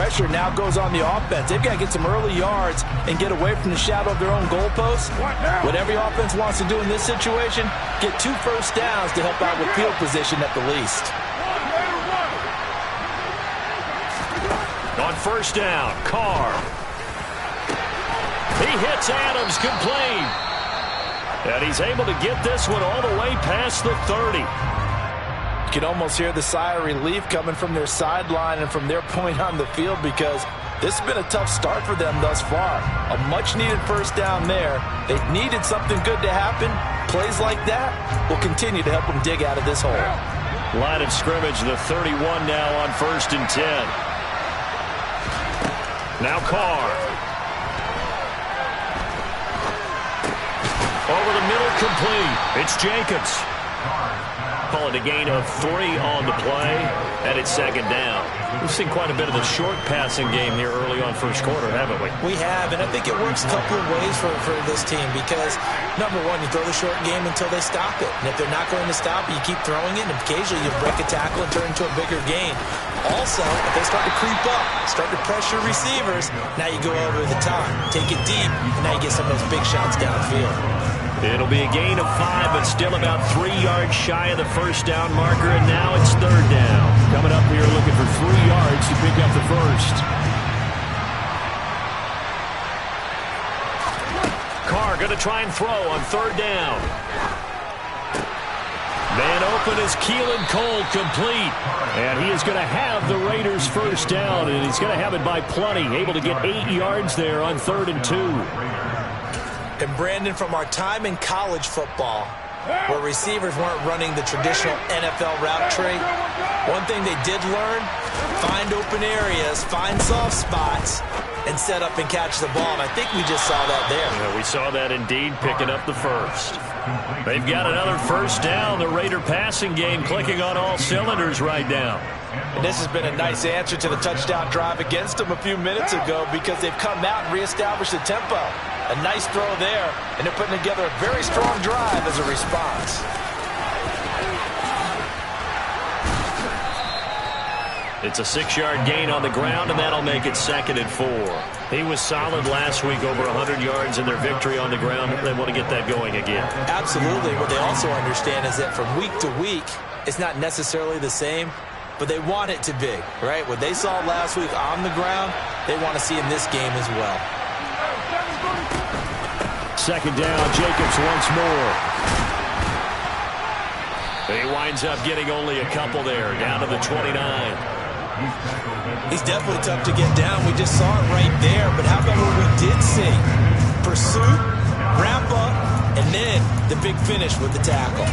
pressure now goes on the offense. They've got to get some early yards and get away from the shadow of their own goalposts. What every offense wants to do in this situation, get 2 first downs to help out with field position at the least. On first down, Carr. He hits Adams complete. And he's able to get this one all the way past the 30. You can almost hear the sigh of relief coming from their sideline and from their point on the field, because this has been a tough start for them thus far. A much-needed first down there. They've needed something good to happen. Plays like that will continue to help them dig out of this hole. Line of scrimmage, the 31 now on 1st and 10. Now Carr. Over the middle, complete. It's Jacobs. Call it a gain of 3 on the play, and it's 2nd down. We've seen quite a bit of the short passing game here early on first quarter, haven't we? We have, and I think it works a couple of ways for this team, because, number one, you throw the short game until they stop it. And if they're not going to stop it, you keep throwing it, and occasionally you break a tackle and turn into a bigger gain. Also, if they start to creep up, start to pressure receivers, now you go over the top, take it deep, and now you get some of those big shots downfield. It'll be a gain of 5, but still about 3 yards shy of the first down marker, and now it's 3rd down. Coming up here looking for 3 yards to pick up the first. Carr going to try and throw on 3rd down. Man open is Keelan Cole, complete. And he is going to have the Raiders first down, and he's going to have it by plenty. Able to get 8 yards there on 3rd and 2. And Brandon, from our time in college football, where receivers weren't running the traditional NFL route tree, one thing they did learn, find open areas, find soft spots, and set up and catch the ball. And I think we just saw that there. Yeah, we saw that indeed, picking up the first. They've got another first down. The Raider passing game clicking on all cylinders right now. And this has been a nice answer to the touchdown drive against them a few minutes ago, because they've come out and reestablished the tempo. A nice throw there, and they're putting together a very strong drive as a response. It's a 6-yard gain on the ground, and that'll make it 2nd and 4. He was solid last week, over 100 yards in their victory on the ground. They want to get that going again. Absolutely. What they also understand is that from week to week, it's not necessarily the same, but they want it to be, right? What they saw last week on the ground, they want to see in this game as well. 2nd down, Jacobs once more. He winds up getting only a couple there, down to the 29. He's definitely tough to get down. We just saw it right there, but how about what we did see? Pursuit, wrap up, and then the big finish with the tackle.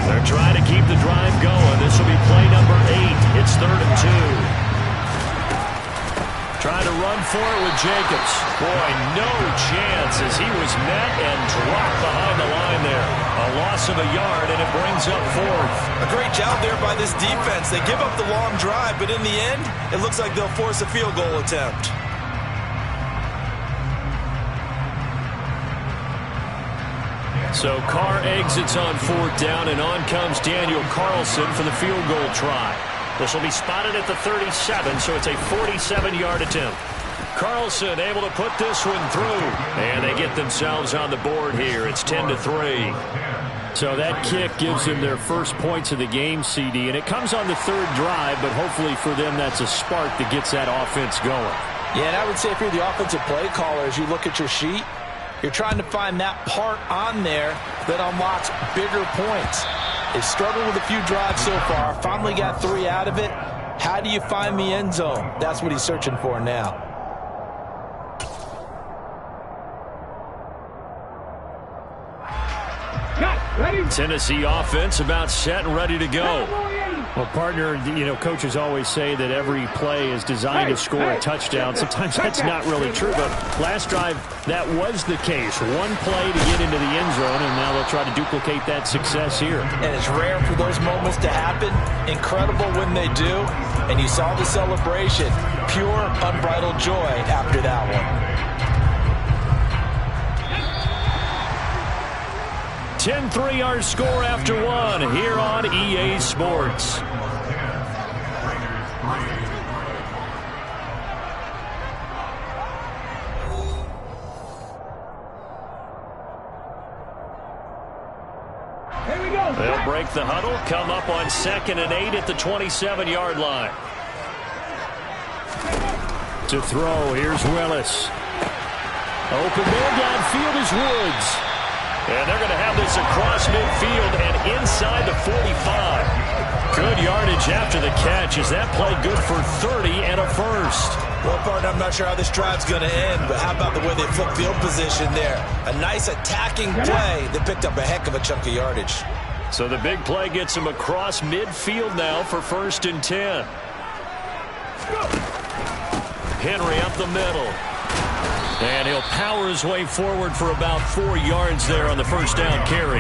They're trying to keep the drive going. This will be play number 8. It's 3rd and 2. Trying to run for it with Jacobs. Boy, no chance as he was met and dropped behind the line there. A loss of a yard, and it brings up 4th. A great job there by this defense. They give up the long drive, but in the end, it looks like they'll force a field goal attempt. So Carr exits on 4th down, and on comes Daniel Carlson for the field goal try. This will be spotted at the 37, so it's a 47-yard attempt. Carlson able to put this one through, and they get themselves on the board here. It's 10-3. So that kick gives them their first points of the game, CD, and it comes on the 3rd drive, but hopefully for them that's a spark that gets that offense going. Yeah, and I would say if you're the offensive play caller, as you look at your sheet, you're trying to find that part on there that unlocks bigger points. They've struggled with a few drives so far, finally got 3 out of it. How do you find the end zone? That's what he's searching for now. Tennessee offense about set and ready to go. Well, partner, you know, coaches always say that every play is designed to score a touchdown. Sometimes that's not really true, but last drive, that was the case. One play to get into the end zone, and now they'll try to duplicate that success here. And it's rare for those moments to happen. Incredible when they do. And you saw the celebration. Pure, unbridled joy after that one. 10-3 our score after one here on EA Sports. They'll break the huddle, come up on 2nd and 8 at the 27-yard line. To throw, here's Willis. Open man downfield is Woods. And they're going to have this across midfield and inside the 45. Good yardage after the catch. Is that play good for 30 and a first? Well, partner, I'm not sure how this drive's going to end, but how about the way they flip field position there? A nice attacking play that picked up a heck of a chunk of yardage. So the big play gets him across midfield now for 1st and 10. Henry up the middle. And he'll power his way forward for about 4 yards there on the first down carry.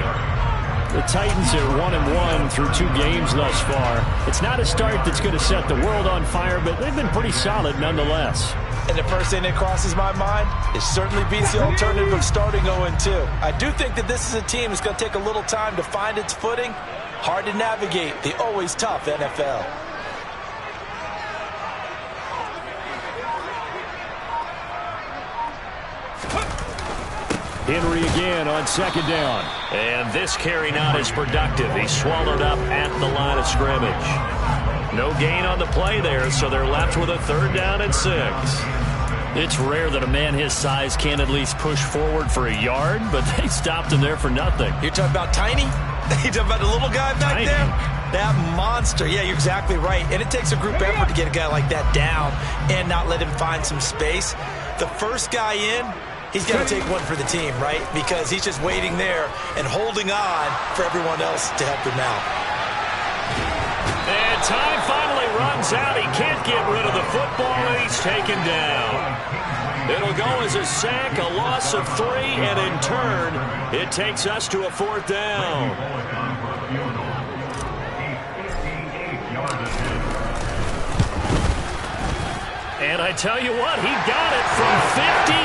The Titans are 1-1 through 2 games thus far. It's not a start that's going to set the world on fire, but they've been pretty solid nonetheless. And the first thing that crosses my mind, it certainly beats the alternative of starting 0-2. I do think that this is a team that's going to take a little time to find its footing. Hard to navigate the always tough NFL. Henry again on 2nd down. And this carry not as productive. He's swallowed up at the line of scrimmage. No gain on the play there, so they're left with a 3rd down and 6. It's rare that a man his size can't at least push forward for a yard, but they stopped him there for nothing. You're talking about Tiny? You're talking about the little guy back Tiny. there? That monster. Yeah, you're exactly right. And it takes a group effort to get a guy like that down and not let him find some space. The first guy in, he's got to take one for the team, right? Because he's just waiting there and holding on for everyone else to help him out. And time finally runs out. He can't get rid of the football, and he's taken down. It'll go as a sack, a loss of 3, and in turn, it takes us to a 4th down. And I tell you what, he got it from 58.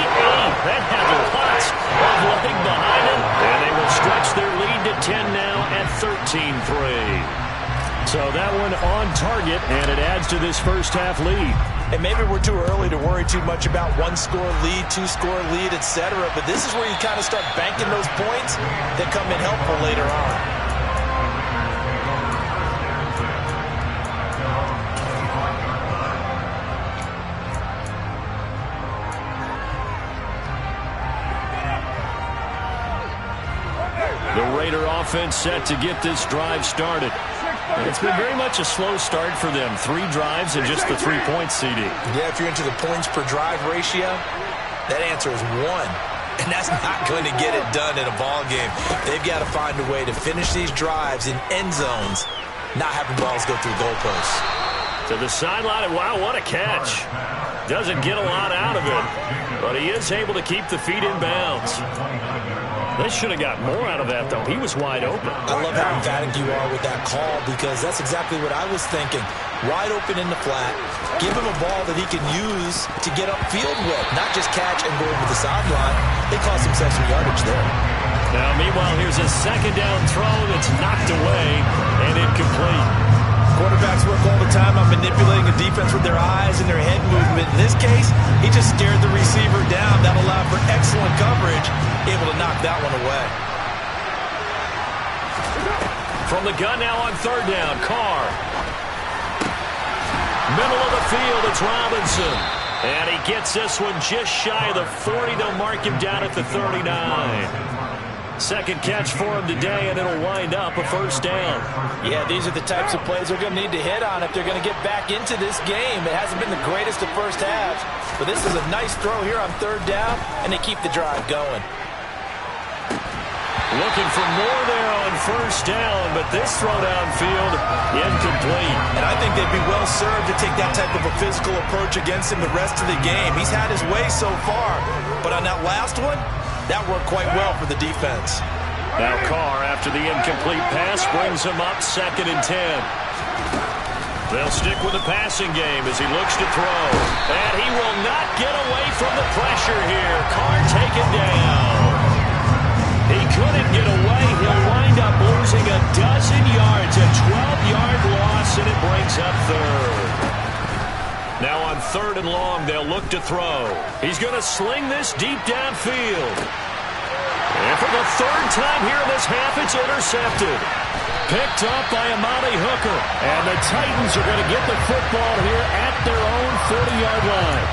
That had lots of leg behind him. And they will stretch their lead to 10 now at 13-3. So that one on target, and it adds to this first half lead. And maybe we're too early to worry too much about 1-score lead, 2-score lead, etc. But this is where you kind of start banking those points that come in helpful later on. The Raider offense set to get this drive started. And it's been very much a slow start for them. 3 drives and just the 3 points, CD. Yeah, if you're into the points per drive ratio, that answer is 1. And that's not going to get it done in a ball game. They've got to find a way to finish these drives in end zones, not having balls go through goalposts. To the sideline, wow, what a catch. Doesn't get a lot out of it, but he is able to keep the feet in bounds. They should have got more out of that, though. He was wide open. I love how emphatic you are with that call, because that's exactly what I was thinking. Wide open in the flat. Give him a ball that he can use to get upfield with, not just catch and go over the sideline. They cost themselves some yardage there. Now, meanwhile, here's a 2nd down throw that's knocked away and incomplete. Quarterbacks work all the time on manipulating a defense with their eyes and their head movement. In this case, he just stared the receiver down. That allowed for excellent coverage, able to knock that one away. From the gun now on 3rd down, Carr. Middle of the field, it's Robinson. And he gets this one just shy of the 40. They'll mark him down at the 39. Second catch for him today, and it'll wind up a 1st down. Yeah, these are the types of plays they're going to need to hit on if they're going to get back into this game. It hasn't been the greatest of first halves, but this is a nice throw here on 3rd down, and they keep the drive going. Looking for more there on 1st down, but this throw downfield incomplete. And I think they'd be well served to take that type of a physical approach against him the rest of the game. He's had his way so far, but on that last one, that worked quite well for the defense. Now Carr, after the incomplete pass, brings him up 2nd and 10. They'll stick with the passing game as he looks to throw. And he will not get away from the pressure here. Carr taken down. He couldn't get away he'll wind up losing a dozen yards, a 12-yard loss, and it brings up third. Now on 3rd and long, they'll look to throw. He's going to sling this deep downfield. And for the 3rd time here in this half, it's intercepted. Picked up by Amani Hooker. And the Titans are going to get the football here at their own 40-yard line.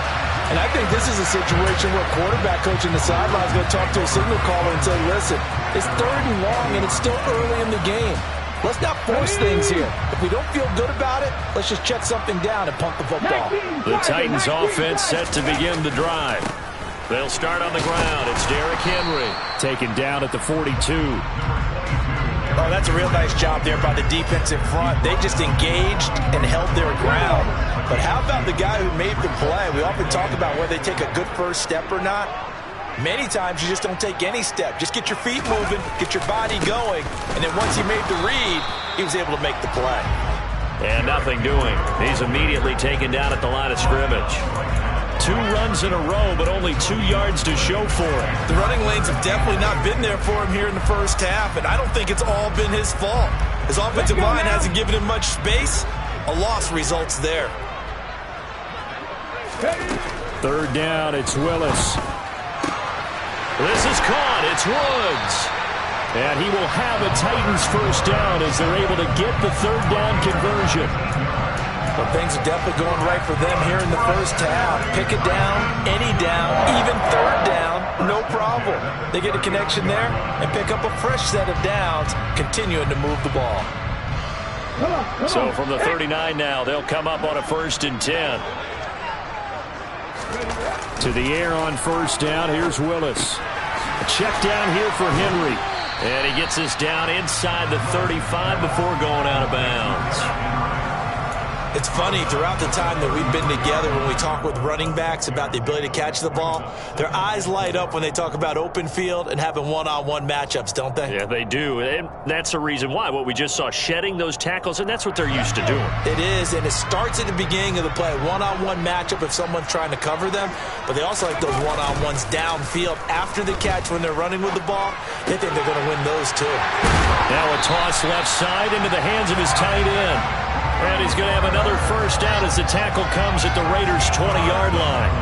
And I think this is a situation where quarterback coach in the sideline is going to talk to a signal caller and say, listen, it's 3rd and long and it's still early in the game. Let's not force things here. If we don't feel good about it, let's just check something down and punt the football. The Titans offense set to begin the drive. They'll start on the ground. It's Derrick Henry taken down at the 42. Oh, that's a real nice job there by the defense in front. They just engaged and held their ground. But how about the guy who made the play? We often talk about whether they take a good first step or not. Many times you just don't take any step. Just get your feet moving, get your body going, and then once he made the read, he was able to make the play. And nothing doing. He's immediately taken down at the line of scrimmage. 2 runs in a row, but only 2 yards to show for it. The running lanes have definitely not been there for him here in the first half, and I don't think it's all been his fault. His offensive line hasn't given him much space. A loss results there. 3rd down, it's Willis. This is caught. It's Woods. And he will have a Titans first down as they're able to get the 3rd down conversion. Well, things are definitely going right for them here in the first half. Pick it down, any down, even 3rd down, no problem. They get a connection there and pick up a fresh set of downs, continuing to move the ball. So from the 39 now, they'll come up on a 1st and 10. To the air on 1st down, here's Willis. A check down here for Henry. And he gets us down inside the 35 before going out of bounds. It's funny, throughout the time that we've been together, when we talk with running backs about the ability to catch the ball, their eyes light up when they talk about open field and having one-on-one matchups, don't they? Yeah, they do. And that's the reason why. What we just saw, shedding those tackles, and that's what they're used to doing. It is, and it starts at the beginning of the play. One-on-one matchup if someone's trying to cover them, but they also like those one-on-ones downfield after the catch when they're running with the ball. They think they're going to win those too. Now a toss left side into the hands of his tight end. And he's going to have another first down as the tackle comes at the Raiders' 20-yard line.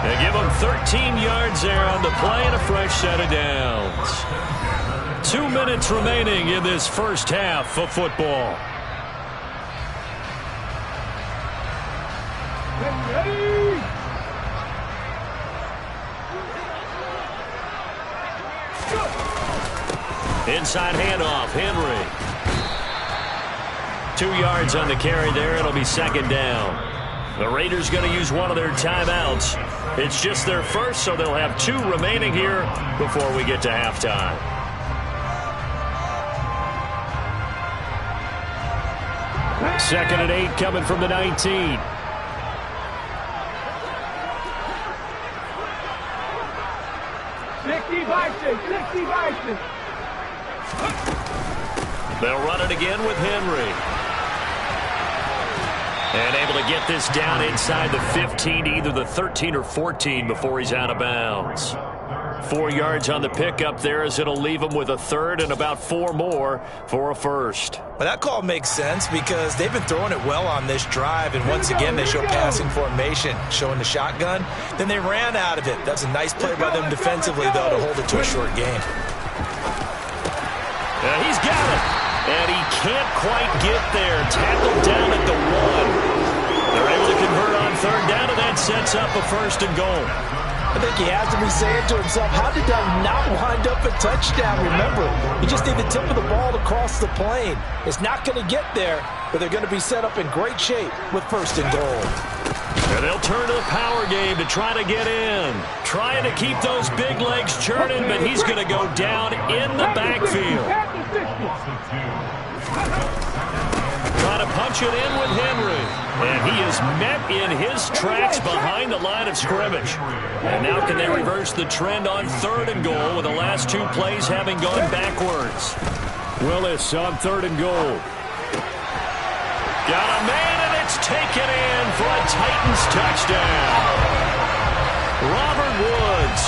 They give him 13 yards there on the play and a fresh set of downs. 2 minutes remaining in this first half of football. Inside handoff, Henry. 2 yards on the carry there. It'll be 2nd down. The Raiders going to use one of their timeouts. It's just their first, so they'll have 2 remaining here before we get to halftime. Second and 8 coming from the 19. They'll run it again with Henry. And able to get this down inside the 15 to either the 13 or 14 before he's out of bounds. 4 yards on the pickup there as it'll leave him with a 3rd and about 4 more for a first. Well, that call makes sense because they've been throwing it well on this drive, and once again they show passing formation, showing the shotgun. Then they ran out of it. That's a nice play by them defensively, though, to hold it to a short game. He's got it. And he can't quite get there. Tackled down at the 1. They're able to convert on 3rd down, and that sets up a 1st and goal. I think he has to be saying to himself, how did that not wind up a touchdown? Remember, you just need the tip of the ball to cross the plane. It's not going to get there, but they're going to be set up in great shape with 1st and goal. And they'll turn to the power game to try to get in. Trying to keep those big legs churning, but he's going to go down in the backfield. Trying to punch it in with Henry. And he is met in his tracks behind the line of scrimmage. And now can they reverse the trend on 3rd and goal with the last 2 plays having gone backwards. Willis on 3rd and goal. Got a man, and it's taken in for a Titans touchdown. Robert Woods,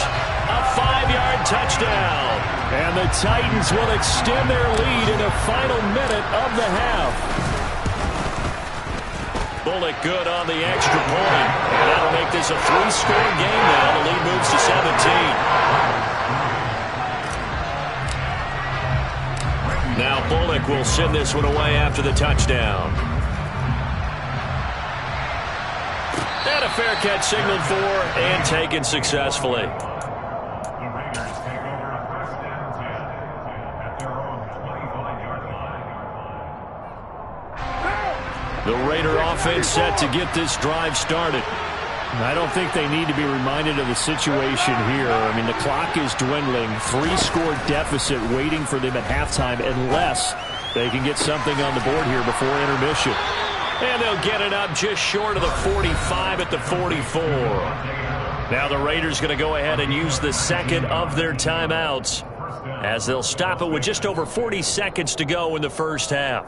a 5-yard touchdown. And the Titans will extend their lead in the final minute of the half. Bullock good on the extra point. And that'll make this a 3-score game now. The lead moves to 17. Now Bullock will send this one away after the touchdown. And a fair catch signaled for and taken successfully. The Raider offense set to get this drive started. I don't think they need to be reminded of the situation here. I mean, the clock is dwindling. 3-score deficit waiting for them at halftime unless they can get something on the board here before intermission. And they'll get it up just short of the 45 at the 44. Now the Raiders going to go ahead and use the second of their timeouts as they'll stop it with just over 40 seconds to go in the first half.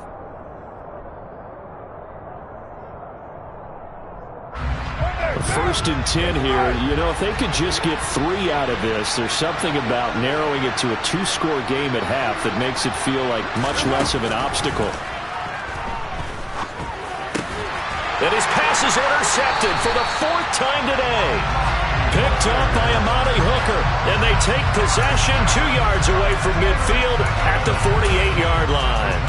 First and 10 here. You know, if they could just get 3 out of this, there's something about narrowing it to a 2-score game at half that makes it feel like much less of an obstacle. And his pass is intercepted for the 4th time today. Picked up by Amani Hooker. And they take possession 2 yards away from midfield at the 48-yard line.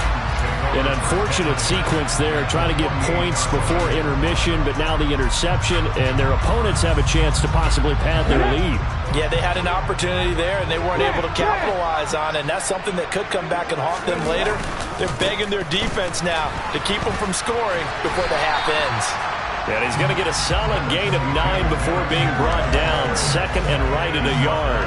An unfortunate sequence there, trying to get points before intermission, but now the interception, and their opponents have a chance to possibly pad their lead. Yeah, they had an opportunity there, and they weren't able to capitalize on it, and that's something that could come back and haunt them later. They're begging their defense now to keep them from scoring before the half ends. And he's going to get a solid gain of 9 before being brought down, second and right at a yard.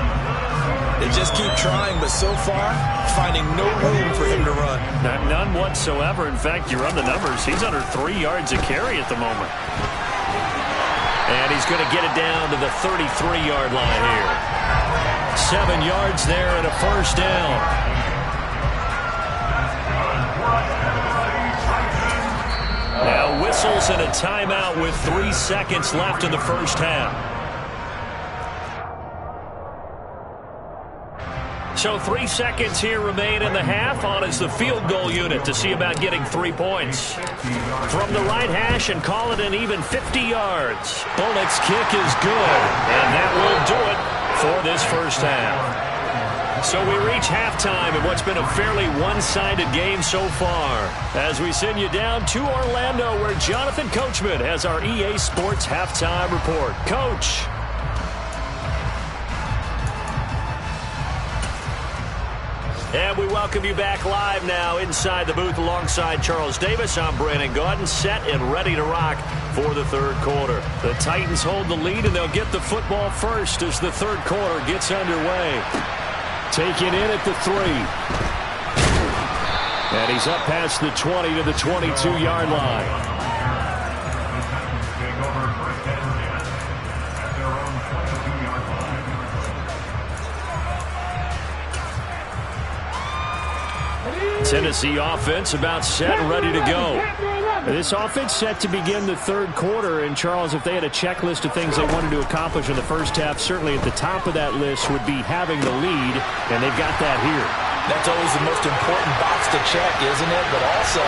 They just keep trying, but so far, finding no room for him to run. None whatsoever. In fact, you run the numbers, he's under 3 yards a carry at the moment. And he's going to get it down to the 33-yard line here. 7 yards there and a first down. Now whistles and a timeout with 3 seconds left in the first half. So 3 seconds here remain in the half. On is the field goal unit to see about getting 3 points. From the right hash and call it an even 50 yards. Bullock's kick is good, and that will do it for this first half. So we reach halftime in what's been a fairly one-sided game so far. As we send you down to Orlando, where Jonathan Coachman has our EA Sports halftime report. Coach. And we welcome you back live now inside the booth alongside Charles Davis. I'm Brandon Gaudin, set and ready to rock for the third quarter. The Titans hold the lead, and they'll get the football first as the third quarter gets underway. Taken in at the 3. And he's up past the 20 to the 22-yard line. Tennessee offense about set and ready to go. This offense set to begin the third quarter. And, Charles, if they had a checklist of things they wanted to accomplish in the first half, certainly at the top of that list would be having the lead, and they've got that here. That's always the most important box to check, isn't it? But also,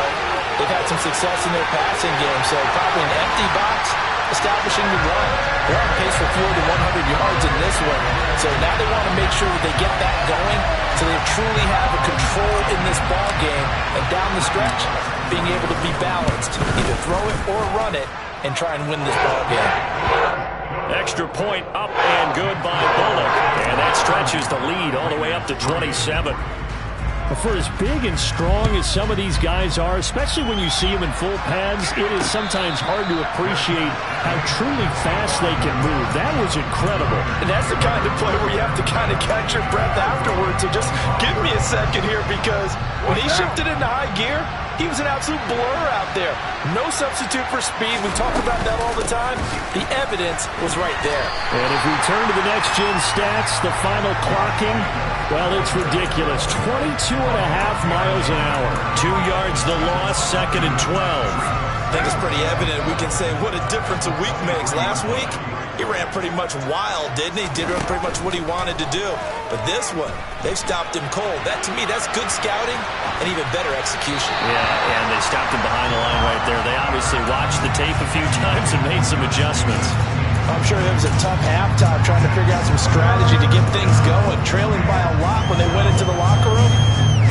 they've had some success in their passing game, so probably an empty box establishing the run. They're on pace for fewer than 100 yards in this one. So now they want to make sure that they get that going so they truly have a control in this ball game. And down the stretch, being able to be balanced, either throw it or run it, and try and win this ball game. Extra point up and good by Bullock. And that stretches the lead all the way up to 27. For as big and strong as some of these guys are, especially when you see them in full pads, it is sometimes hard to appreciate how truly fast they can move. That was incredible. And that's the kind of play where you have to kind of catch your breath afterwards. So just give me a second here, because when he shifted into high gear, he was an absolute blur out there. No substitute for speed. We talk about that all the time. The evidence was right there. And if we turn to the next-gen stats, the final clocking, well, it's ridiculous. 22.5 miles an hour. 2 yards the loss, second and 12. I think it's pretty evident. We can say what a difference a week makes. Last week, He ran pretty much wild, didn't he? Did pretty much what he wanted to do. But this one, they stopped him cold. That, to me, that's good scouting and even better execution. Yeah, and they stopped him behind the line right there. They obviously watched the tape a few times and made some adjustments. I'm sure it was a tough halftime trying to figure out some strategy to get things going. Trailing by a lot when they went into the locker room.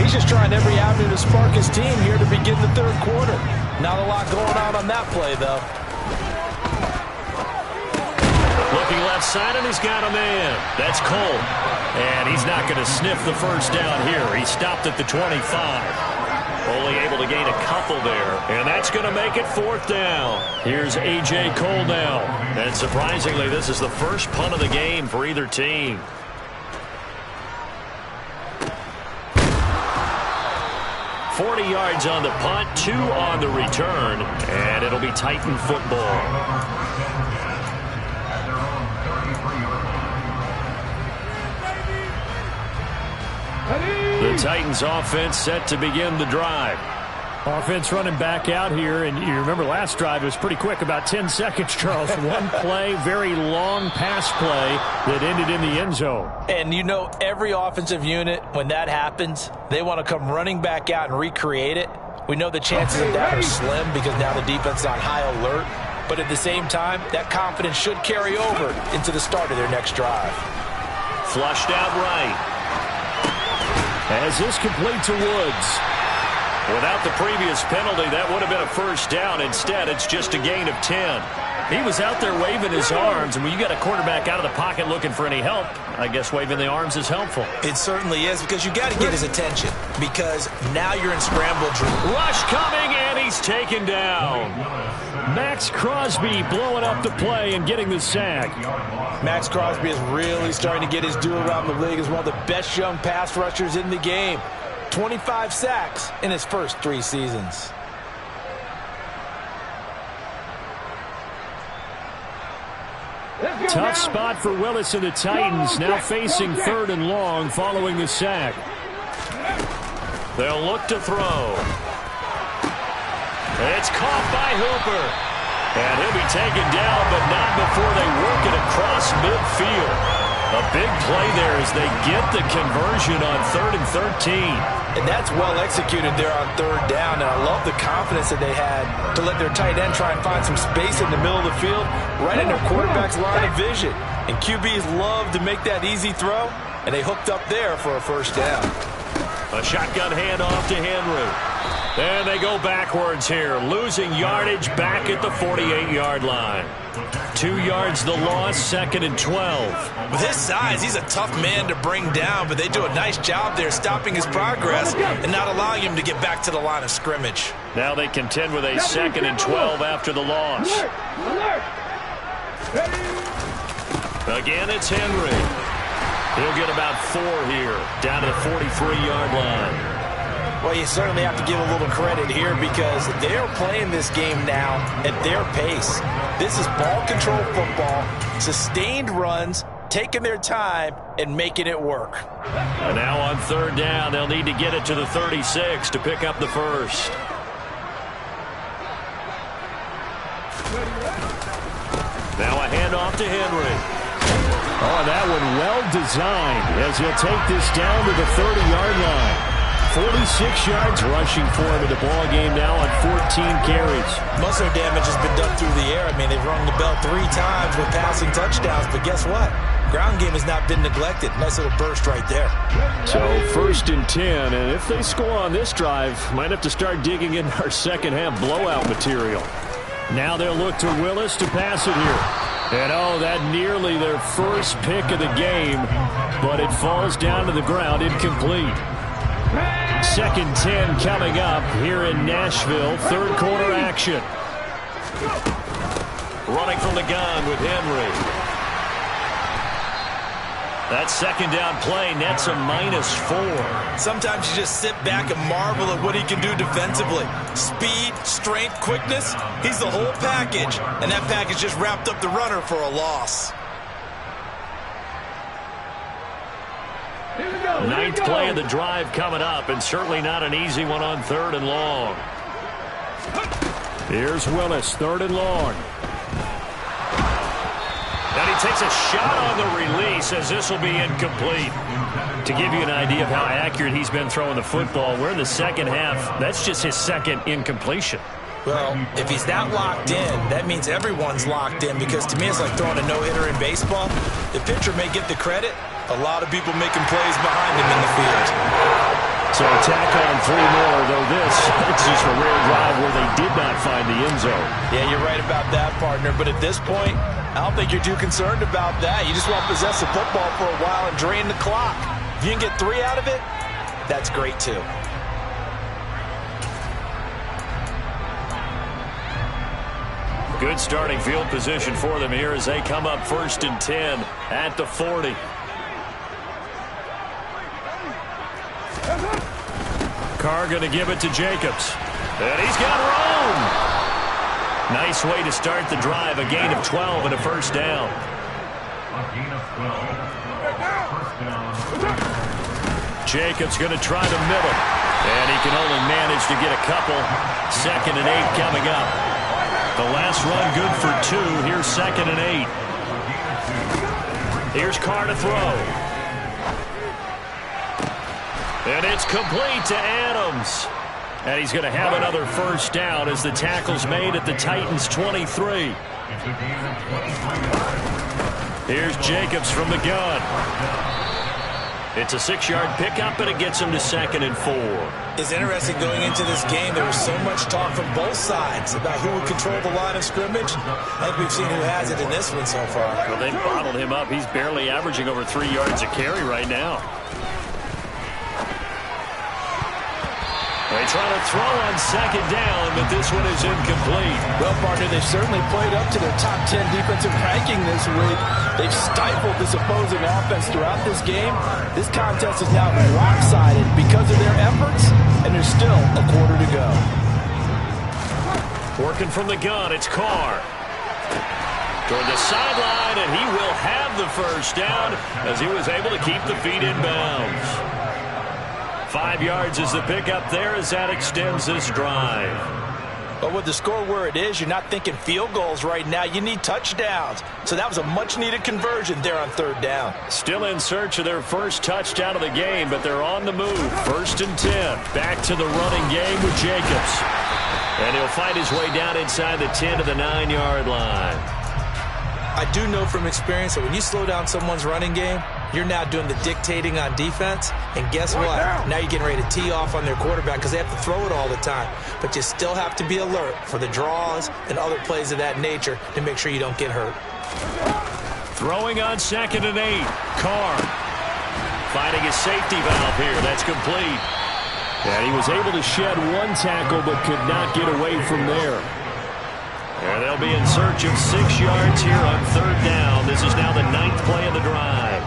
He's just trying every avenue to spark his team here to begin the third quarter. Not a lot going on that play, though. Looking left side, and he's got a man. That's Cole. And he's not going to sniff the first down here. He stopped at the 25. Only able to gain a couple there. And that's going to make it fourth down. Here's A.J. Cole now. And surprisingly, this is the first punt of the game for either team. $40 yards on the punt, 2 on the return. And it'll be Titan football. The Titans offense set to begin the drive. Offense running back out here, and you remember last drive was pretty quick, about 10 seconds, Charles. One play, very long pass play that ended in the end zone. And you know every offensive unit, when that happens, they want to come running back out and recreate it. We know the chances of that are slim because now the defense is on high alert. But at the same time, that confidence should carry over into the start of their next drive. Flushed out right. As this complete to Woods. Without the previous penalty, that would have been a first down. Instead, it's just a gain of 10. He was out there waving his arms, and when you got a quarterback out of the pocket looking for any help, I guess waving the arms is helpful. It certainly is, because you got to get his attention, because now you're in scramble drill. Rush coming, and he's taken down. Max Crosby blowing up the play and getting the sack. Max Crosby is really starting to get his due around the league as one of the best young pass rushers in the game. 25 sacks in his first 3 seasons. Tough spot for Willis and the Titans, now facing 3rd and long following the sack. They'll look to throw. It's caught by Hooper. And he'll be taken down, but not before they work it across midfield. A big play there as they get the conversion on 3rd and 13. And that's well executed there on 3rd down. And I love the confidence that they had to let their tight end try and find some space in the middle of the field, right in their quarterback's line of vision. And QBs love to make that easy throw, and they hooked up there for a first down. A shotgun handoff to Henry. And they go backwards here, losing yardage back at the 48-yard line. 2 yards the loss, 2nd and 12. With his size, he's a tough man to bring down, but they do a nice job there stopping his progress and not allowing him to get back to the line of scrimmage. Now they contend with a 2nd and 12 after the loss. Again, it's Henry. He'll get about 4 here, down to the 43-yard line. Well, you certainly have to give a little credit here because they're playing this game now at their pace. This is ball control football, sustained runs, taking their time and making it work. And now on 3rd down, they'll need to get it to the 36 to pick up the first. Now a handoff to Henry. Oh, that one well designed as he'll take this down to the 30-yard line. 46 yards rushing for him in the ball game now on 14 carries. Most of their damage has been done through the air. I mean, they've rung the bell 3 times with passing touchdowns, but guess what? Ground game has not been neglected. Nice little burst right there. So 1st and 10, and if they score on this drive, might have to start digging in our second half blowout material. Now they'll look to Willis to pass it here. And oh, that nearly their first pick of the game, but it falls down to the ground incomplete. 2nd 10 coming up here in Nashville. 3rd quarter action. Running from the gun with Henry. That 2nd down play nets a -4. Sometimes you just sit back and marvel at what he can do defensively. Speed, strength, quickness. He's the whole package. And that package just wrapped up the runner for a loss. 9th play of the drive coming up, and certainly not an easy one on 3rd and long. Here's Willis, 3rd and long. And he takes a shot on the release as this will be incomplete. To give you an idea of how accurate he's been throwing the football, we're in the second half. That's just his second incompletion. Well, if he's that locked in, that means everyone's locked in, because to me it's like throwing a no-hitter in baseball. The pitcher may get the credit. A lot of people making plays behind him in the field. So tack on 3 more, though it's just a rare drive where they did not find the end zone. Yeah, you're right about that, partner. But at this point, I don't think you're too concerned about that. You just want to possess the football for a while and drain the clock. If you can get 3 out of it, that's great too. Good starting field position for them here as they come up 1st and 10 at the 40. Carr going to give it to Jacobs. And he's got room. Nice way to start the drive. A gain of 12 and a first down. Jacobs going to try the middle. And he can only manage to get a couple. 2nd and 8 coming up. The last run good for 2. Here's 2nd and 8. Here's Carr to throw. And it's complete to Adams. And he's going to have another first down as the tackle's made at the Titans' 23. Here's Jacobs from the gun. It's a 6-yard pickup, and it gets him to 2nd and 4. It's interesting going into this game. There was so much talk from both sides about who would control the line of scrimmage. I think we've seen who has it in this one so far. Well, they bottled him up. He's barely averaging over 3 yards a carry right now. They try to throw on 2nd down, but this one is incomplete. Well, partner, they've certainly played up to their top 10 defensive ranking this week. They've stifled this opposing offense throughout this game. This contest is now lopsided because of their efforts, and there's still a quarter to go. Working from the gun, it's Carr. Toward the sideline, and he will have the first down as he was able to keep the feet in bounds. 5 yards is the pickup there as that extends this drive. But with the score where it is, you're not thinking field goals right now. You need touchdowns. So that was a much-needed conversion there on 3rd down. Still in search of their first touchdown of the game, but they're on the move. 1st and 10. Back to the running game with Jacobs. And he'll fight his way down inside the 10 to the 9-yard line. I do know from experience that when you slow down someone's running game, you're now doing the dictating on defense. And guess what? Now you're getting ready to tee off on their quarterback because they have to throw it all the time. But you still have to be alert for the draws and other plays of that nature to make sure you don't get hurt. Throwing on 2nd and 8. Carr finding his safety valve here. That's complete. And he was able to shed 1 tackle but could not get away from there. And they'll be in search of 6 yards here on 3rd down. This is now the 9th play of the drive.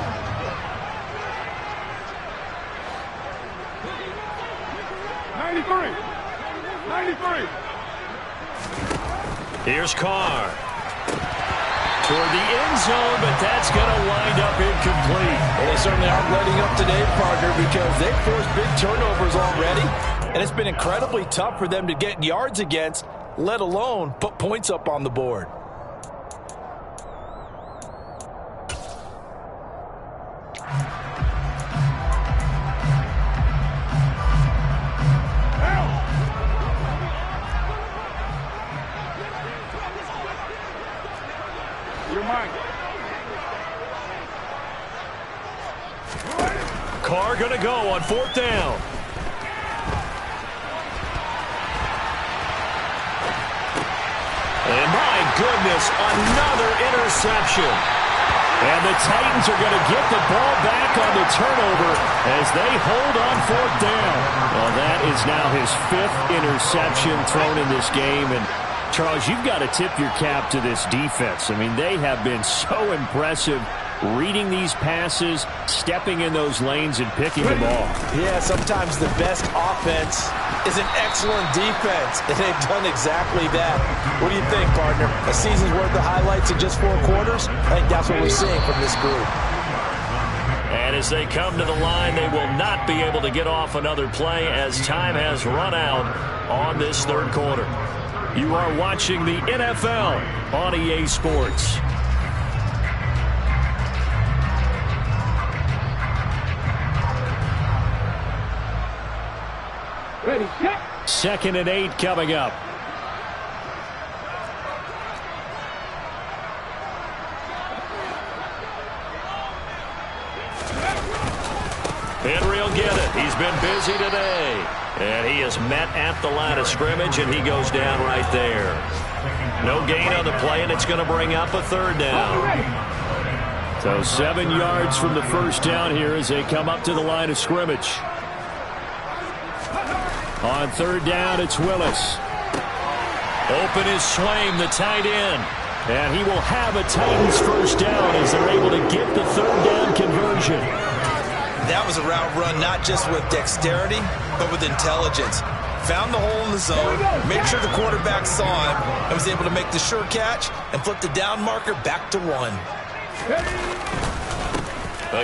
Here's Carr. Toward the end zone, but that's going to wind up incomplete. Well, they certainly aren't letting up today, partner, because they've forced big turnovers already. And it's been incredibly tough for them to get yards against, let alone put points up on the board. Carr going to go on 4th down. And my goodness, another interception. And the Titans are going to get the ball back on the turnover as they hold on 4th down. Well, that is now his 5th interception thrown in this game. And Charles, you've got to tip your cap to this defense. I mean, they have been so impressive reading these passes, stepping in those lanes, and picking them off. Yeah, sometimes the best offense is an excellent defense, and they've done exactly that. What do you think, partner? A season's worth of highlights in just 4 quarters? I think that's what we're seeing from this group. And as they come to the line, they will not be able to get off another play as time has run out on this 3rd quarter. You are watching the NFL on EA Sports. 2nd and 8 coming up. Henry will get it. He's been busy today. And he is met at the line of scrimmage, and he goes down right there. No gain on the play, and it's going to bring up a 3rd down. So 7 yards from the first down here as they come up to the line of scrimmage. On 3rd down, it's Willis. Open is Swaim, the tight end. And he will have a Titans first down as they're able to get the 3rd down conversion. That was a route run not just with dexterity, but with intelligence. Found the hole in the zone, made sure the quarterback saw him, and was able to make the sure catch and flip the down marker back to 1.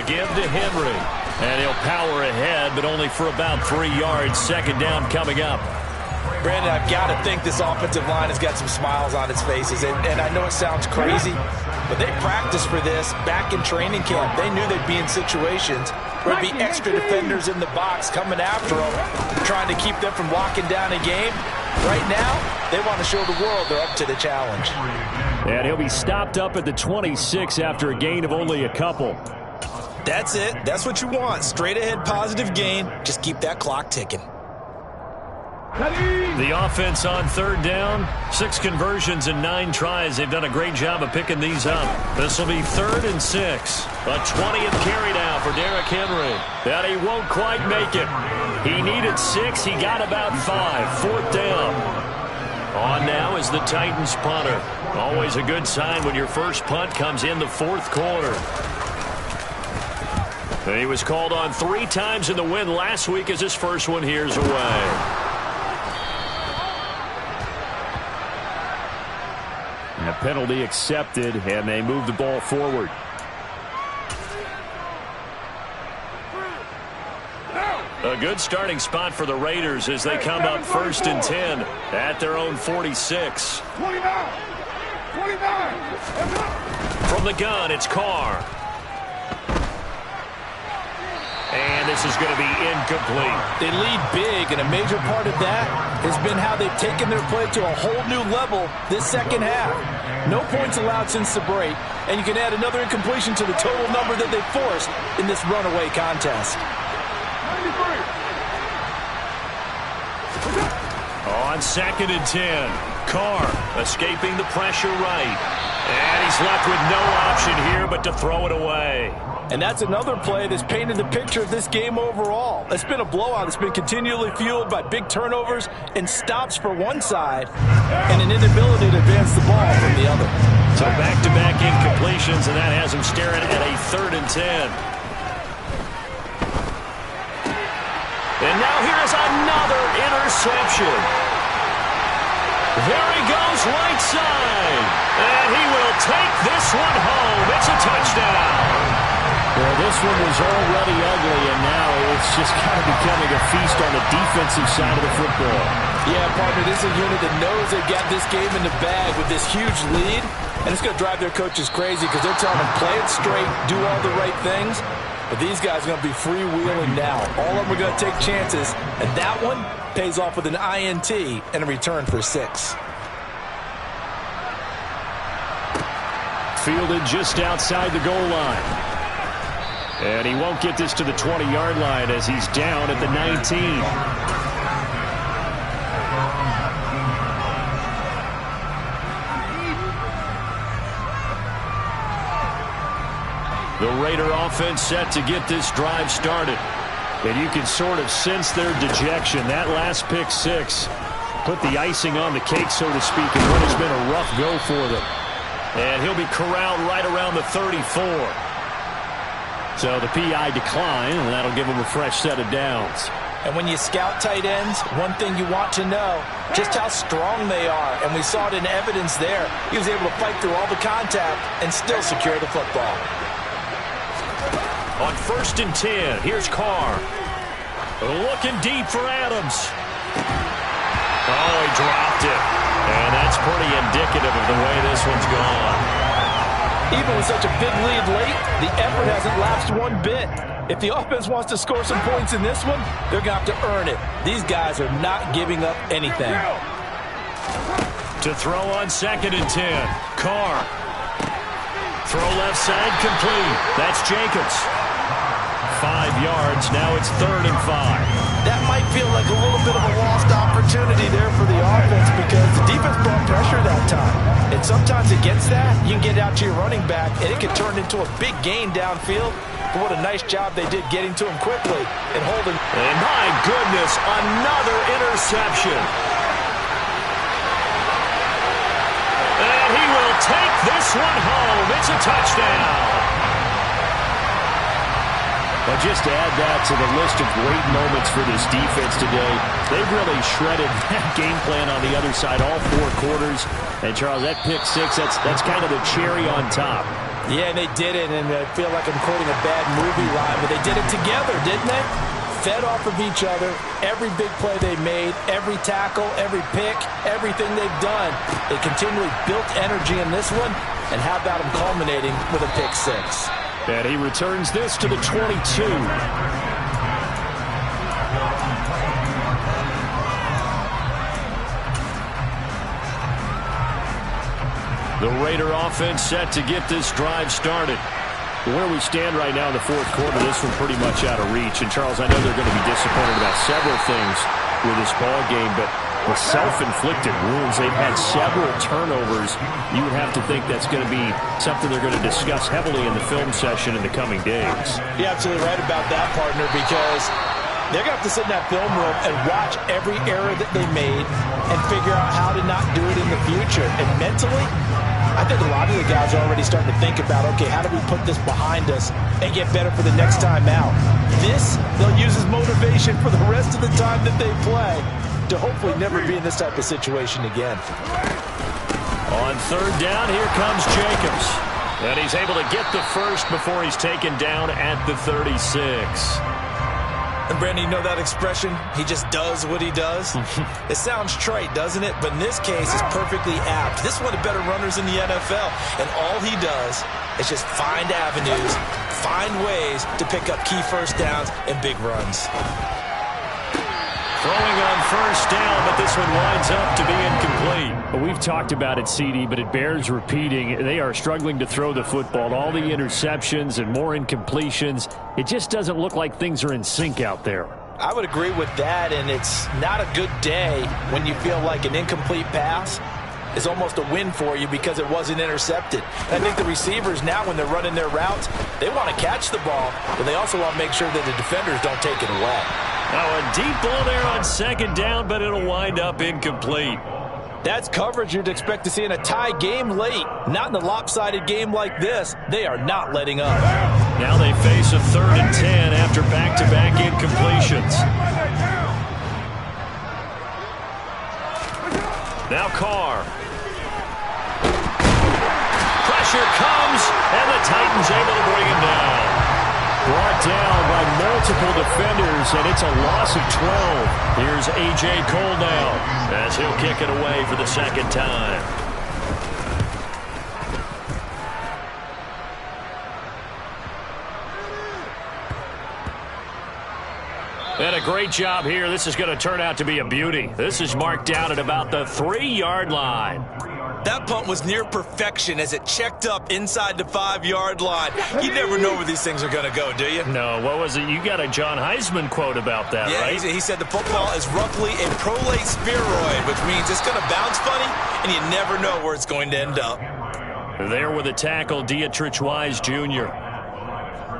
Again to Henry. And he'll power ahead, but only for about 3 yards. 2nd down coming up. Brandon, I've got to think this offensive line has got some smiles on its faces. And I know it sounds crazy, but they practiced for this back in training camp. They knew they'd be in situations where there'd be extra defenders in the box coming after them, trying to keep them from locking down a game. Right now, they want to show the world they're up to the challenge. And he'll be stopped up at the 26 after a gain of only a couple. That's it. That's what you want. Straight ahead positive gain. Just keep that clock ticking. The offense on 3rd down, 6 conversions and 9 tries. They've done a great job of picking these up. This will be 3rd and 6. A 20th carry now for Derrick Henry. That he won't quite make it. He needed 6. He got about 5. 4th down. On now is the Titans punter. Always a good sign when your first punt comes in the 4th quarter. And he was called on 3 times in the win last week as his first one here's away. A penalty accepted, and they move the ball forward. A good starting spot for the Raiders as they come up 1st and 10 at their own 46. From the gun, it's Carr. And this is going to be incomplete. They lead big, and a major part of that has been how they've taken their play to a whole new level this second half. No points allowed since the break, and you can add another incompletion to the total number that they forced in this runaway contest. On 2nd and 10, Carr escaping the pressure right. And he's left with no option here but to throw it away. And that's another play that's painted the picture of this game overall. It's been a blowout. It's been continually fueled by big turnovers and stops for one side and an inability to advance the ball from the other. So back-to-back incompletions, and that has him staring at a 3rd and 10. And now here's another interception. There he goes right side. And he will take this one home. It's a touchdown. Well, this one was already ugly, and now it's just kind of becoming a feast on the defensive side of the football. Yeah, partner, this is a unit that knows they've got this game in the bag with this huge lead, and it's going to drive their coaches crazy because they're telling them play it straight, do all the right things. But these guys are going to be freewheeling now. All of them are going to take chances, and that one pays off with an INT and a return for 6. Fielded just outside the goal line. And he won't get this to the 20-yard line as he's down at the 19. The Raider offense set to get this drive started. And you can sort of sense their dejection. That last pick 6 put the icing on the cake, so to speak, in what has been a rough go for them. And he'll be corralled right around the 34. So the PI decline, and that'll give him a fresh set of downs. And when you scout tight ends, one thing you want to know, just how strong they are. And we saw it in evidence there. He was able to fight through all the contact and still secure the football. On 1st and 10, here's Carr. Looking deep for Adams. Oh, he dropped it. And that's pretty indicative of the way this one's gone. Even with such a big lead late, the effort hasn't lapsed one bit. If the offense wants to score some points in this one, they're going to have to earn it. These guys are not giving up anything. To throw on 2nd and 10. Carr. Throw left side complete. That's Jacobs. 5 yards. Now it's 3rd and 5. That might feel like a little bit of a lost opportunity there for the offense because the defense brought pressure that time. And sometimes against that, you can get out to your running back, and it can turn into a big gain downfield. But what a nice job they did getting to him quickly and holding. And my goodness, another interception. And he will take this one home. It's a touchdown. Well, just to add that to the list of great moments for this defense today, they've really shredded that game plan on the other side all 4 quarters. And, Charles, that pick 6, that's kind of the cherry on top. Yeah, and they did it, and I feel like I'm quoting a bad movie line, but they did it together, didn't they? Fed off of each other, every big play they made, every tackle, every pick, everything they've done. They continually built energy in this one, and how about them culminating with a pick 6? And he returns this to the 22. The Raider offense set to get this drive started. Where we stand right now in the 4th quarter, this one pretty much out of reach. And, Charles, I know they're going to be disappointed about several things with this ball game, but the self-inflicted wounds, they've had several turnovers. You would have to think that's going to be something they're going to discuss heavily in the film session in the coming days. You're absolutely right about that, partner, because they're going to have to sit in that film room and watch every error that they made and figure out how to not do it in the future. And mentally, I think a lot of the guys are already starting to think about, okay, how do we put this behind us and get better for the next time out? This, they'll use as motivation for the rest of the time that they play to hopefully never be in this type of situation again. On 3rd down, here comes Jacobs. And he's able to get the first before he's taken down at the 36. And, Brandon, you know that expression? He just does what he does? It sounds trite, doesn't it? But in this case, it's perfectly apt. This is one of the better runners in the NFL. And all he does is just find avenues, find ways to pick up key first downs and big runs. Throwing on 1st down, but this one winds up to be incomplete. Well, we've talked about it, CD, but it bears repeating. They are struggling to throw the football. All the interceptions and more incompletions. It just doesn't look like things are in sync out there. I would agree with that, and it's not a good day when you feel like an incomplete pass is almost a win for you because it wasn't intercepted. And I think the receivers now, when they're running their routes, they want to catch the ball, but they also want to make sure that the defenders don't take it away. Now a deep ball there on 2nd down, but it'll wind up incomplete. That's coverage you'd expect to see in a tie game late. Not in a lopsided game like this. They are not letting up. Now they face a 3rd and 10 after back-to-back incompletions. Now Carr. Pressure comes, and the Titans able to bring him down. Brought down by multiple defenders, and it's a loss of 12. Here's A.J. Cole now, as he'll kick it away for the 2nd time. And a great job here. This is going to turn out to be a beauty. This is marked down at about the 3-yard line. That punt was near perfection as it checked up inside the 5-yard line. You never know where these things are going to go, do you? No, what was it? You got a John Heisman quote about that, yeah, right? He said the football is roughly a prolate spheroid, which means it's going to bounce funny, and you never know where it's going to end up. There with the tackle, Dietrich Wise Jr.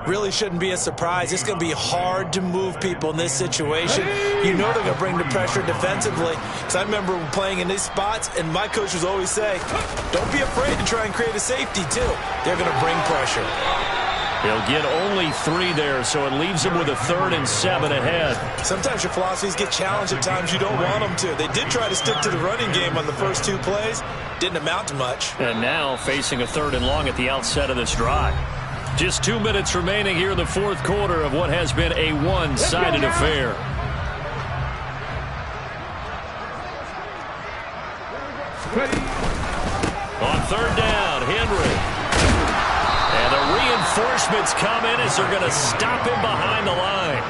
Really shouldn't be a surprise. It's going to be hard to move people in this situation. You know they're going to bring the pressure defensively. Because I remember playing in these spots, and my coach was always saying, don't be afraid to try and create a safety, too. They're going to bring pressure. He'll get only 3 there, so it leaves him with a 3rd and 7 ahead. Sometimes your philosophies get challenged at times you don't want them to. They did try to stick to the running game on the first 2 plays. Didn't amount to much. And now facing a 3rd and long at the outset of this drive. Just 2 minutes remaining here in the 4th quarter of what has been a one-sided affair. On 3rd down, Henry. And a Reinforcements come in as they're going to stop him behind the line.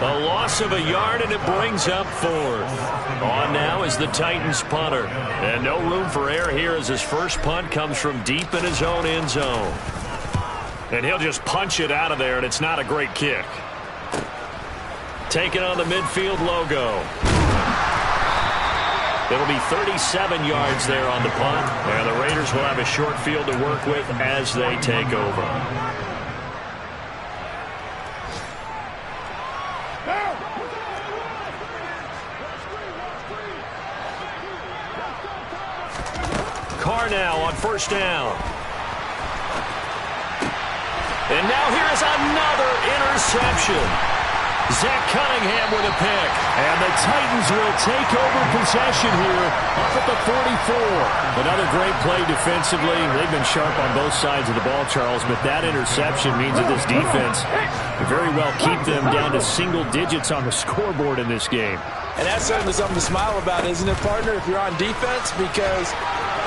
A loss of a yard, and it brings up fourth. On now is the Titans punter. And no room for error here as his first punt comes from deep in his own end zone. And he'll just punch it out of there, and it's not a great kick. Taking on the midfield logo. It'll be 37 yards there on the punt, and the Raiders will have a short field to work with as they take over. Carr now on first down. And now here is another interception. Zach Cunningham with a pick. And the Titans will take over possession here up at the 44. Another great play defensively. They've been sharp on both sides of the ball, Charles, but that interception means that this defense can very well keep them down to single digits on the scoreboard in this game. And that's certainly something to smile about, isn't it, partner, if you're on defense? Because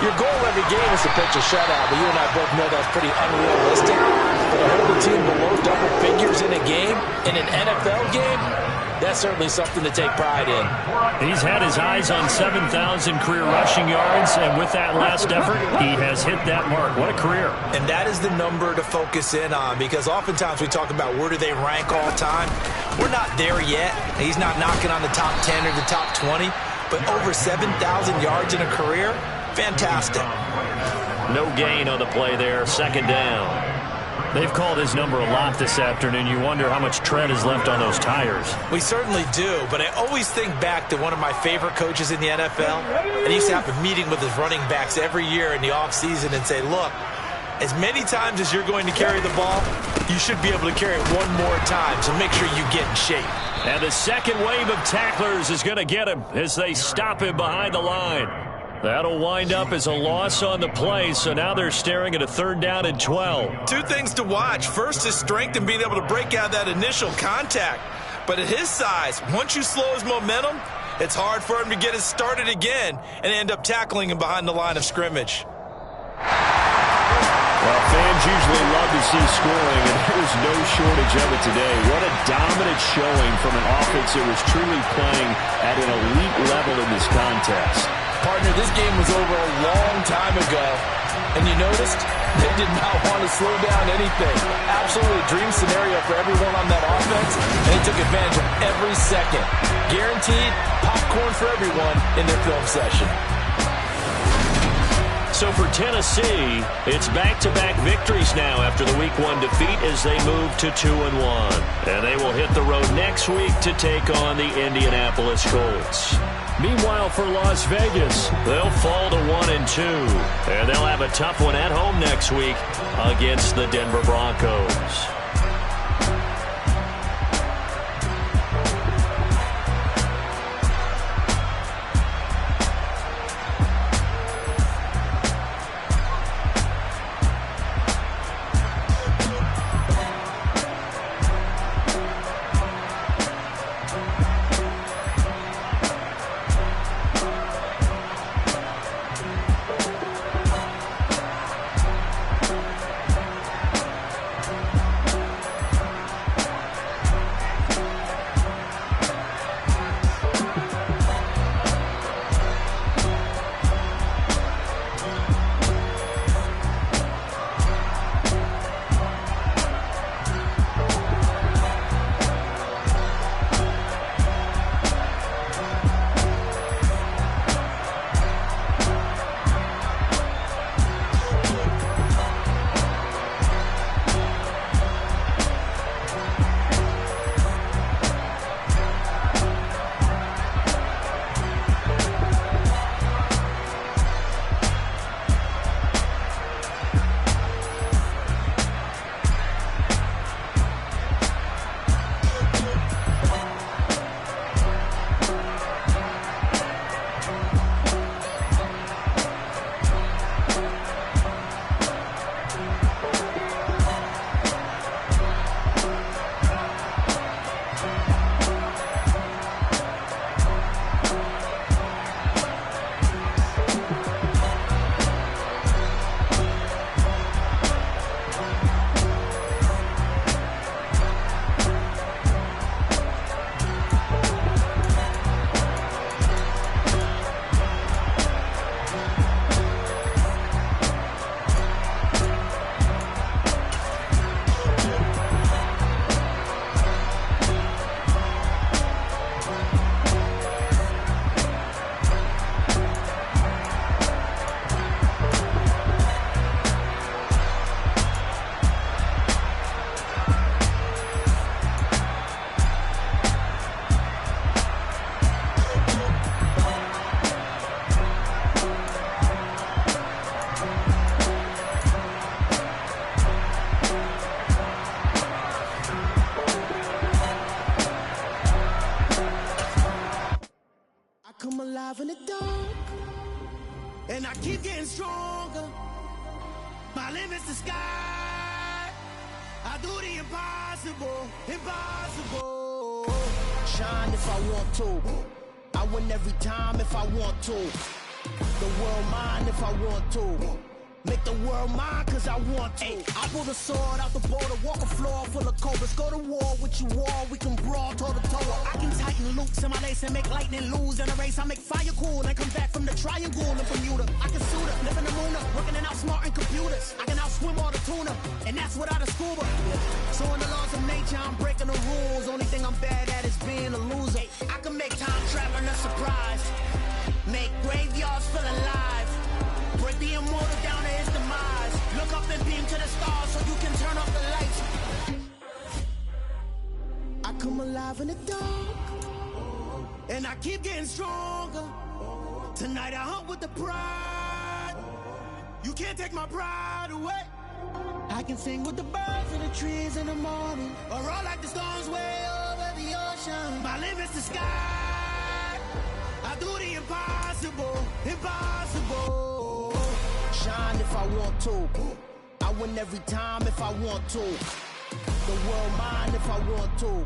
your goal every game is to pitch a shutout, but you and I both know that's pretty unrealistic. But to hold the team below double figures in a game, in an NFL game, that's certainly something to take pride in. He's had his eyes on 7,000 career rushing yards, and with that last effort, he has hit that mark. What a career. And that is the number to focus in on, because oftentimes we talk about where do they rank all time. We're not there yet. He's not knocking on the top 10 or the top 20, but over 7,000 yards in a career, fantastic. No gain on the play there, second down. They've called his number a lot this afternoon. You wonder how much tread is left on those tires. We certainly do, but I always think back to one of my favorite coaches in the NFL, and he used to have a meeting with his running backs every year in the offseason and say, look, as many times as you're going to carry the ball, you should be able to carry it one more time, so make sure you get in shape. And the second wave of tacklers is going to get him as they stop him behind the line. That'll wind up as a loss on the play, so now they're staring at a third down and 12. Two things to watch. First, his strength and being able to break out that initial contact. But at his size, once you slow his momentum, it's hard for him to get it started again and end up tackling him behind the line of scrimmage. Well, fans usually love to see scoring, and there's no shortage of it today. What a dominant showing from an offense that was truly playing at an elite level in this contest. Partner, this game was over a long time ago, and you noticed they did not want to slow down anything. Absolutely a dream scenario for everyone on that offense, and they took advantage of every second. Guaranteed popcorn for everyone in their film session. So for Tennessee, it's back-to-back victories now after the Week 1 defeat as they move to 2-1. And they will hit the road next week to take on the Indianapolis Colts. Meanwhile, for Las Vegas, they'll fall to 1-2. And they'll have a tough one at home next week against the Denver Broncos. and I keep getting stronger. My limit's the sky. I do the impossible, impossible. Shine if I want to. I win every time if I want to. The world mine if I want to. Make the world mine cause I want to. Ay, I pull the sword out the border, walk a floor full of cobras. Go to war with you all, we can brawl toe to toe. I can tighten loops in my lace and make lightning lose in a race. I make fire cool and come back from the triangle in Bermuda. I can suit up, live in the moon up, working and outsmarting computers. I can outswim all the tuna, and that's without a scuba. So in the laws of nature, I'm breaking the rules. Only thing I'm bad at is being a loser. I can make time traveling a surprise, make graveyards feel alive. Break the immortal down to his demise. Look up and beam to the stars so you can turn off the lights. I come alive in the dark, and I keep getting stronger. Tonight I hunt with the pride. You can't take my pride away. I can sing with the birds and the trees in the morning, or roll like the storms way over the ocean. My limit's the sky. I do the impossible, impossible. Shine if I want to. I win every time if I want to. The world mine if I want to.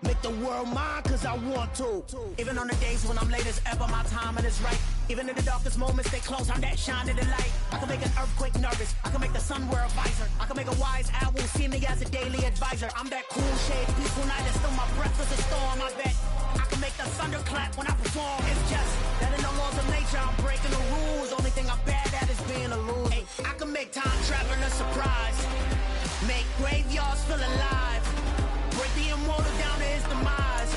Make the world mine cause I want to. Even on the days when I'm late as ever, my timing is right. Even in the darkest moments, stay close, I'm that shine in the light. I can make an earthquake nervous, I can make the sun wear a visor. I can make a wise owl see me as a daily advisor. I'm that cool shade, peaceful night, and still my breath is a storm, I bet. I can make the thunder clap when I perform. It's just that in the laws of nature, I'm breaking the rules. Only thing I'm bad at is being a loser. Hey, I can make time traveling a surprise, make graveyards feel alive. Break the immortal down to his demise.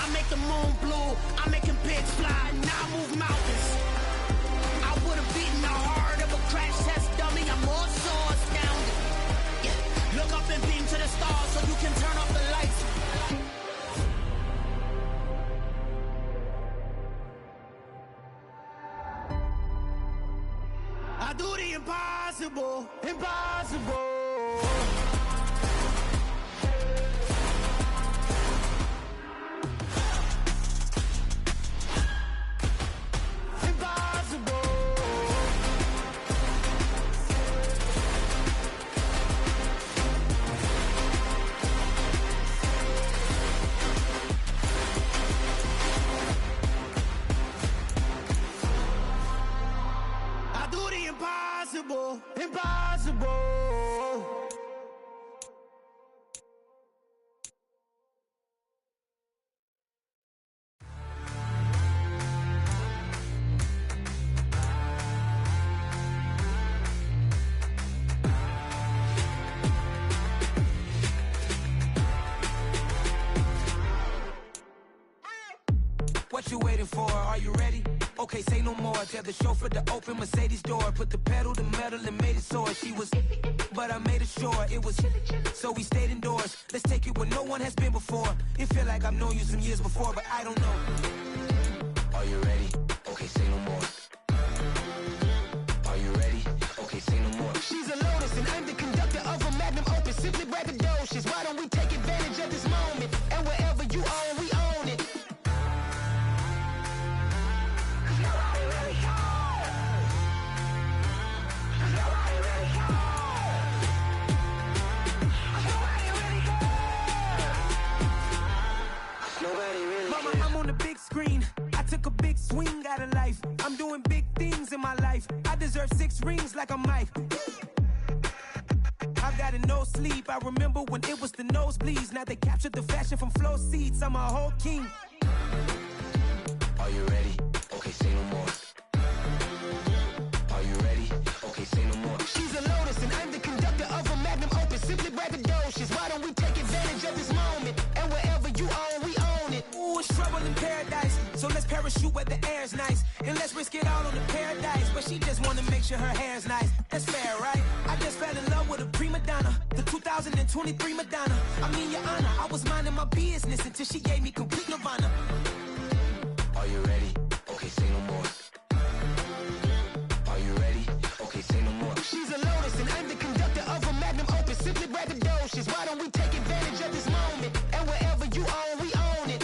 I make the moon blue, I'm making pigs fly, now I move mountains. I would've beaten the heart of a crash test dummy. I'm more so astounded. Yeah. Look up and beam to the stars so you can turn off the lights. I do the impossible, impossible. Impossible, impossible. What you waiting for? Are you ready? Okay, say no more. Tell the chauffeur to open Mercedes door. Put the pedal to metal and made it soar. She was, but I made it sure it was. So we stayed indoors. Let's take it where no one has been before. It feel like I've known you some years before, but I don't know. Are you ready? Okay, say no more. Are you ready? Okay, say no more. She's a Lotus and I'm the conductor of a magnum opus. Simply braggadocious. Why don't we take advantage of this moment? And wherever you own, we own it. I took a big swing out of life. I'm doing big things in my life. I deserve 6 rings like a Mike. I've got no sleep. I remember when it was the nosebleeds. Now they captured the fashion from flow seats. I'm a whole king. Are you ready? Okay, say no more. Are you ready? Okay, say no more. She's a Lotus and I'm the conductor of a magnum opus. Simply braggadocious. Why don't we take advantage of this moment? And wherever you own, we own it. Ooh, it's trouble in paradise. So let's parachute where the air's nice. And let's risk it all on the paradise. But she just wanna make sure her hair's nice. That's fair, right? I just fell in love with a prima donna. The 2023 Madonna. I mean, your honor, I was minding my business until she gave me complete nirvana. Are you ready? Okay, say no more. Are you ready? Okay, say no more. She's a Lotus and I'm the conductor of a magnum opus. Simply braggadocious. Why don't we take advantage of this moment? And wherever you own, we own it.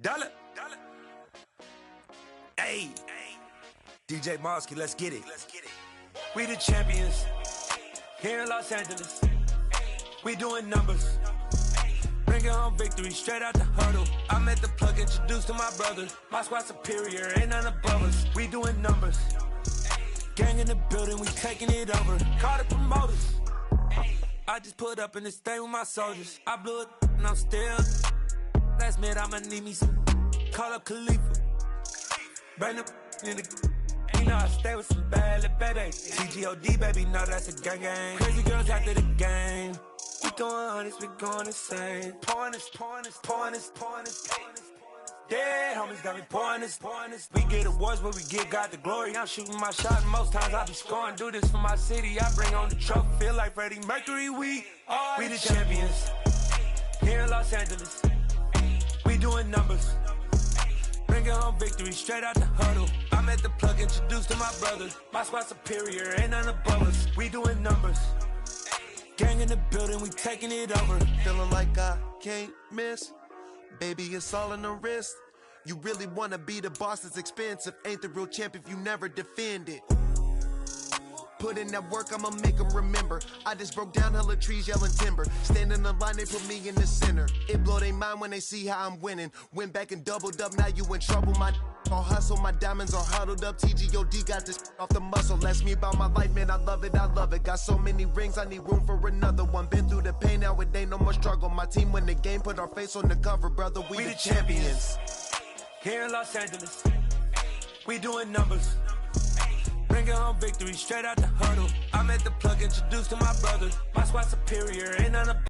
Dollar. Hey, DJ Mosky, let's get it. We the champions here in Los Angeles. We doing numbers. Bringing home victory straight out the huddle. I'm at the plug, introduced to my brothers. My squad superior, ain't none above us. We doing numbers. Gang in the building, we taking it over. Call the promoters. I just put up in this thing with my soldiers. I blew it and I'm still. Last minute, I'ma need me some. Call up Khalifa. Bring them in the. You know I stay with some bad little baby. TGOD, baby, no, that's a gang. Crazy girls after the game. We going honest, we going insane. Pouring this. Dead homies got me pouring this. We get awards, but we give God the glory. I'm shooting my shot, and most times I be scoring. Do this for my city, I bring on the trophy. Feel like Freddie Mercury, we the champions. Here in Los Angeles, we doing numbers. Bringing home victory straight out the huddle. I'm at the plug, introduced to my brothers. My squad superior, ain't none above us. We doing numbers. Gang in the building, we taking it over. Feeling like I can't miss. Baby, it's all in the wrist. You really wanna be the boss, it's expensive. Ain't the real champ if you never defend it. Put in that work, I'ma make them remember. I just broke down hella trees, yelling timber. Stand in the line, they put me in the center. It blow they mind when they see how I'm winning. Went back and doubled up, now you in trouble. My all hustle, my diamonds are huddled up. TGOD got this off the muscle. Ask me about my life, man, I love it. Got so many rings, I need room for another one. Been through the pain, now it ain't no more struggle. My team win the game, put our face on the cover, brother. We the champions. Here in Los Angeles, we doing numbers. Bringing home victory straight out the huddle. I'm at the plug, introduced to my brothers. My squad superior, ain't none above.